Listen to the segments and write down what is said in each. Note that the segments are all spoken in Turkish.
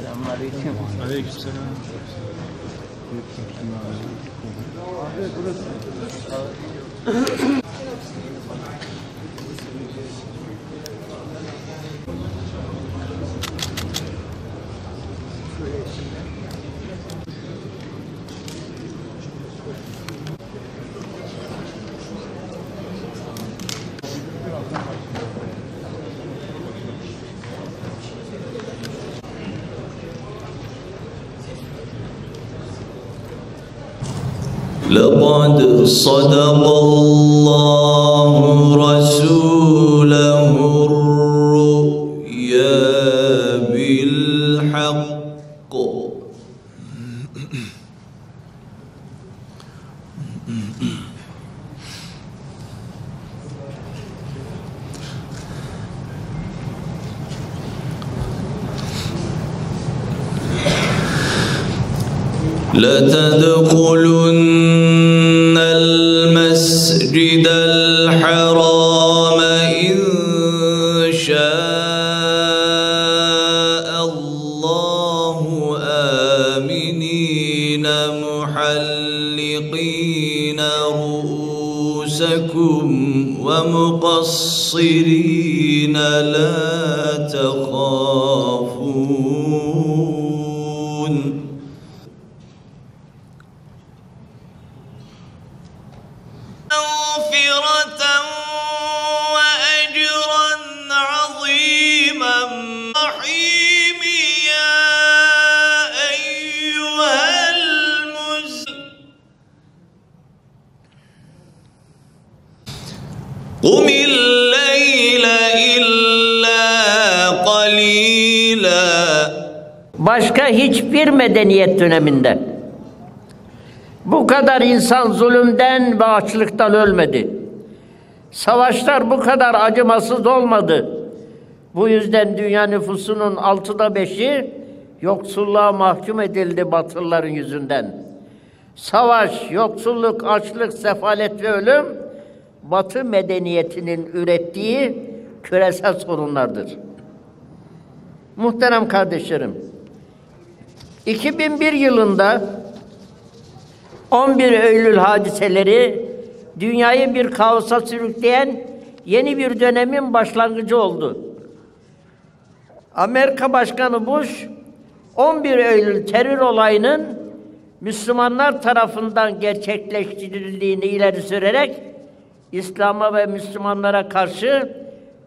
Selamünaleyküm. Aleykümselam. Abi burası. لقد صدق الله رسوله الرؤيا بالحق لتدخلن المسجد الحرام إن شاء الله آمنين محلقين رؤوسكم ومقصرين لا تخافون مغفرة وأجرا عظيما رحيم يا أيها قم الليل إلا قليلا. Başka hiçbir medeniyet döneminde bu kadar insan zulümden ve açlıktan ölmedi. Savaşlar bu kadar acımasız olmadı. Bu yüzden dünya nüfusunun 5'i yoksulluğa mahkum edildi Batılıların yüzünden. Savaş, yoksulluk, açlık, sefalet ve ölüm Batı medeniyetinin ürettiği küresel sorunlardır. Muhterem kardeşlerim, 2001 yılında 11 Eylül hadiseleri dünyayı bir kaosa sürükleyen yeni bir dönemin başlangıcı oldu. Amerika Başkanı Bush, 11 Eylül terör olayının Müslümanlar tarafından gerçekleştirildiğini ileri sürerek İslam'a ve Müslümanlara karşı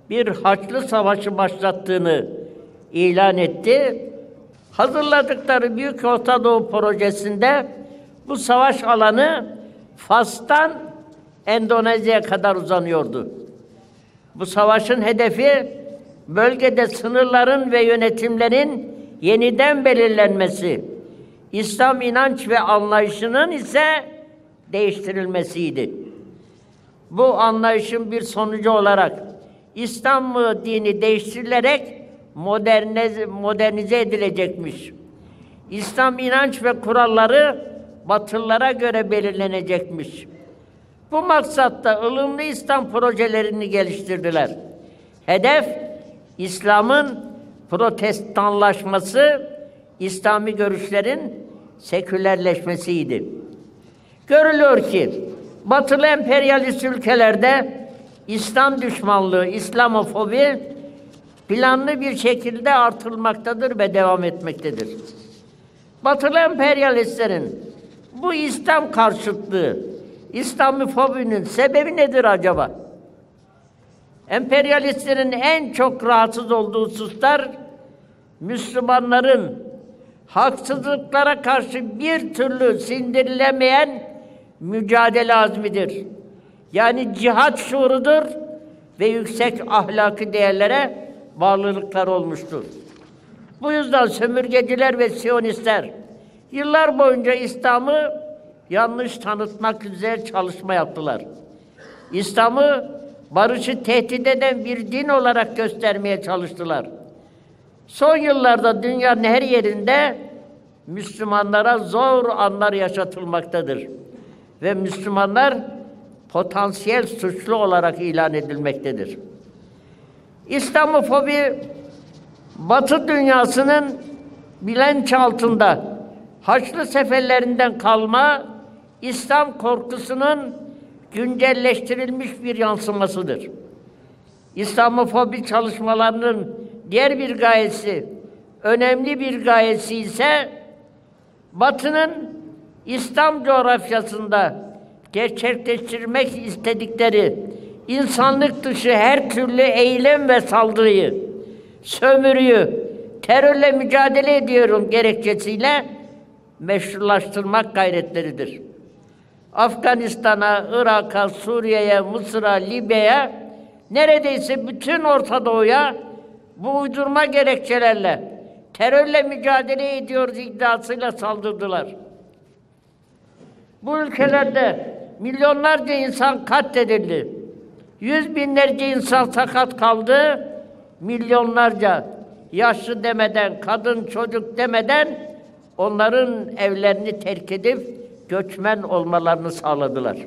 bir Haçlı Savaşı başlattığını ilan etti. Hazırladıkları Büyük Orta Doğu projesinde bu savaş alanı Fas'tan Endonezya'ya kadar uzanıyordu. Bu savaşın hedefi bölgede sınırların ve yönetimlerin yeniden belirlenmesi, İslam inanç ve anlayışının ise değiştirilmesiydi. Bu anlayışın bir sonucu olarak İslam dini değiştirilerek modernize edilecekmiş. İslam inanç ve kuralları Batılılara göre belirlenecekmiş. Bu maksatta ılımlı İslam projelerini geliştirdiler. Hedef, İslam'ın protestanlaşması, İslami görüşlerin sekülerleşmesiydi. Görülüyor ki, Batılı emperyalist ülkelerde İslam düşmanlığı, İslamofobi planlı bir şekilde artırılmaktadır ve devam etmektedir. Batılı emperyalistlerin bu İslam karşıtlığı, İslamofobinin sebebi nedir acaba? Emperyalistlerin en çok rahatsız olduğu hususlar Müslümanların haksızlıklara karşı bir türlü sindirilemeyen mücadele azmidir. Yani cihat şuurudur ve yüksek ahlaki değerlere bağlılıklar olmuştur. Bu yüzden sömürgeciler ve Siyonistler yıllar boyunca İslam'ı yanlış tanıtmak üzere çalışma yaptılar. İslam'ı barışı tehdit eden bir din olarak göstermeye çalıştılar. Son yıllarda dünyanın her yerinde Müslümanlara zor anlar yaşatılmaktadır. Ve Müslümanlar potansiyel suçlu olarak ilan edilmektedir. İslamofobi, Batı dünyasının bilinç altında Haçlı seferlerinden kalma İslam korkusunun güncelleştirilmiş bir yansımasıdır. İslamofobi çalışmalarının diğer bir gayesi, önemli bir gayesi ise Batı'nın İslam coğrafyasında gerçekleştirmek istedikleri insanlık dışı her türlü eylem ve saldırıyı, sömürüyü, terörle mücadele ediyorum gerekçesiyle meşrulaştırmak gayretleridir. Afganistan'a, Irak'a, Suriye'ye, Mısır'a, Libya'ya, neredeyse bütün Orta Doğu'ya bu uydurma gerekçelerle terörle mücadele ediyoruz iddiasıyla saldırdılar. Bu ülkelerde milyonlarca insan katledildi. Yüz binlerce insan sakat kaldı. Milyonlarca yaşlı demeden, kadın çocuk demeden onların evlerini terk edip göçmen olmalarını sağladılar.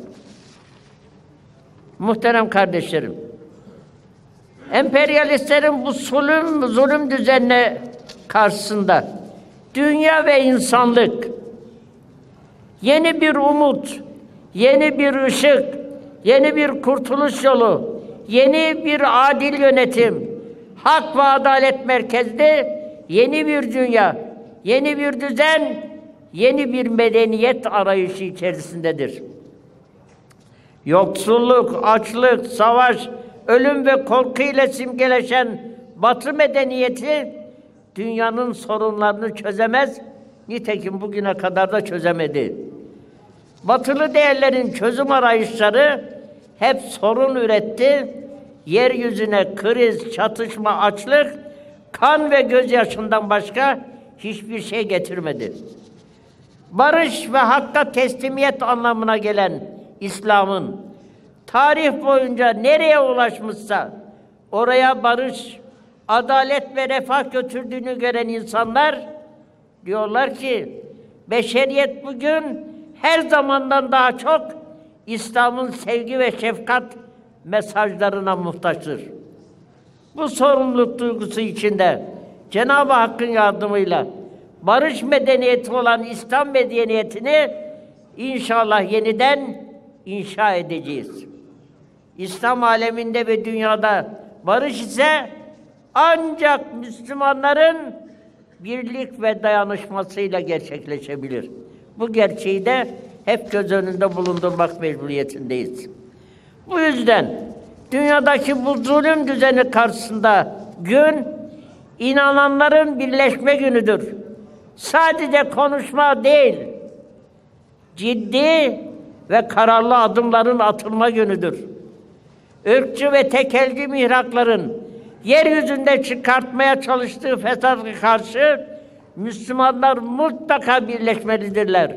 Muhterem kardeşlerim, emperyalistlerin bu zulüm düzenine karşısında dünya ve insanlık yeni bir umut, yeni bir ışık, yeni bir kurtuluş yolu, yeni bir adil yönetim, hak ve adalet merkezli yeni bir dünya, yeni bir düzen, yeni bir medeniyet arayışı içerisindedir. Yoksulluk, açlık, savaş, ölüm ve korku ile simgeleşen Batı medeniyeti dünyanın sorunlarını çözemez, nitekim bugüne kadar da çözemedi. Batılı değerlerin çözüm arayışları hep sorun üretti, yeryüzüne kriz, çatışma, açlık, kan ve gözyaşından başka hiçbir şey getirmedi. Barış ve hakka teslimiyet anlamına gelen İslam'ın tarih boyunca nereye ulaşmışsa oraya barış, adalet ve refah götürdüğünü gören insanlar diyorlar ki beşeriyet bugün her zamandan daha çok İslam'ın sevgi ve şefkat mesajlarına muhtaçtır. Bu sorumluluk duygusu içinde Cenab-ı Hakk'ın yardımıyla barış medeniyeti olan İslam medeniyetini inşallah yeniden inşa edeceğiz. İslam aleminde ve dünyada barış ise ancak Müslümanların birlik ve dayanışmasıyla gerçekleşebilir. Bu gerçeği de hep göz önünde bulundurmak mecburiyetindeyiz. Bu yüzden dünyadaki bu zulüm düzeni karşısında gün, inananların birleşme günüdür. Sadece konuşma değil, ciddi ve kararlı adımların atılma günüdür. Irkçı ve tekelci mihrakların yeryüzünde çıkartmaya çalıştığı fesada karşı Müslümanlar mutlaka birleşmelidirler.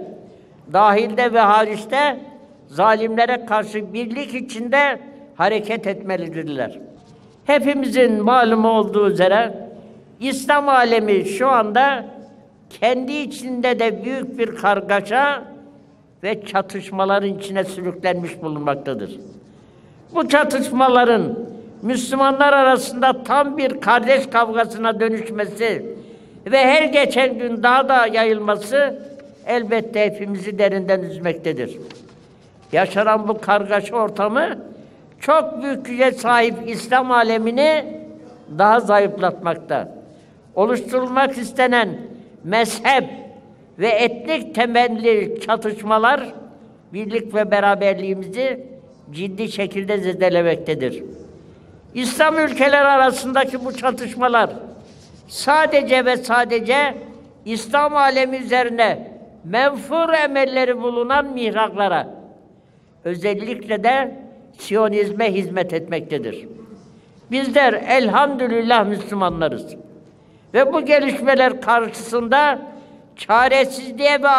Dahilde ve hariçte zalimlere karşı birlik içinde hareket etmelidirler. Hepimizin malumu olduğu üzere İslam alemi şu anda kendi içinde de büyük bir kargaşa ve çatışmaların içine sürüklenmiş bulunmaktadır. Bu çatışmaların Müslümanlar arasında tam bir kardeş kavgasına dönüşmesi ve her geçen gün daha da yayılması elbette hepimizi derinden üzmektedir. Yaşanan bu kargaşa ortamı çok büyük güce sahip İslam alemini daha zayıflatmakta. Oluşturulmak istenen mezhep ve etnik temelli çatışmalar birlik ve beraberliğimizi ciddi şekilde zedelemektedir. İslam ülkeleri arasındaki bu çatışmalar sadece ve sadece İslam alemi üzerine menfur emelleri bulunan mihraklara, özellikle de Siyonizme hizmet etmektedir. Bizler elhamdülillah Müslümanlarız. Ve bu gelişmeler karşısında çaresizliğe ve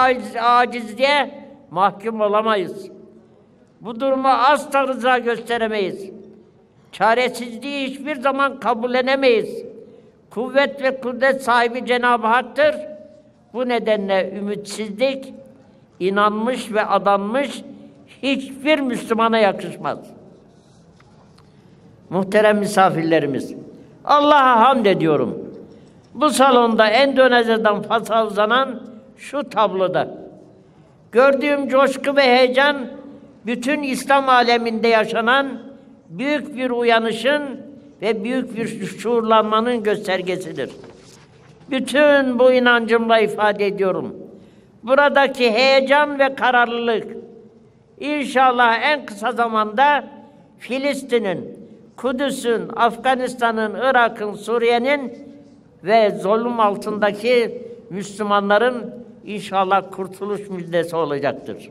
acizliğe mahkum olamayız. Bu duruma asla rıza gösteremeyiz. Çaresizliği hiçbir zaman kabullenemeyiz. Kuvvet ve kudret sahibi Cenab-ı Hak'tır. Bu nedenle ümitsizlik, inanmış ve adanmış hiçbir Müslümana yakışmaz. Muhterem misafirlerimiz, Allah'a hamd ediyorum. Bu salonda Endonezya'dan Fas'a uzanan şu tabloda gördüğüm coşku ve heyecan bütün İslam aleminde yaşanan büyük bir uyanışın ve büyük bir şuurlanmanın göstergesidir. Bütün bu inancımla ifade ediyorum. Buradaki heyecan ve kararlılık İnşallah en kısa zamanda Filistin'in, Kudüs'ün, Afganistan'ın, Irak'ın, Suriye'nin ve zulüm altındaki Müslümanların inşallah kurtuluş müjdesi olacaktır.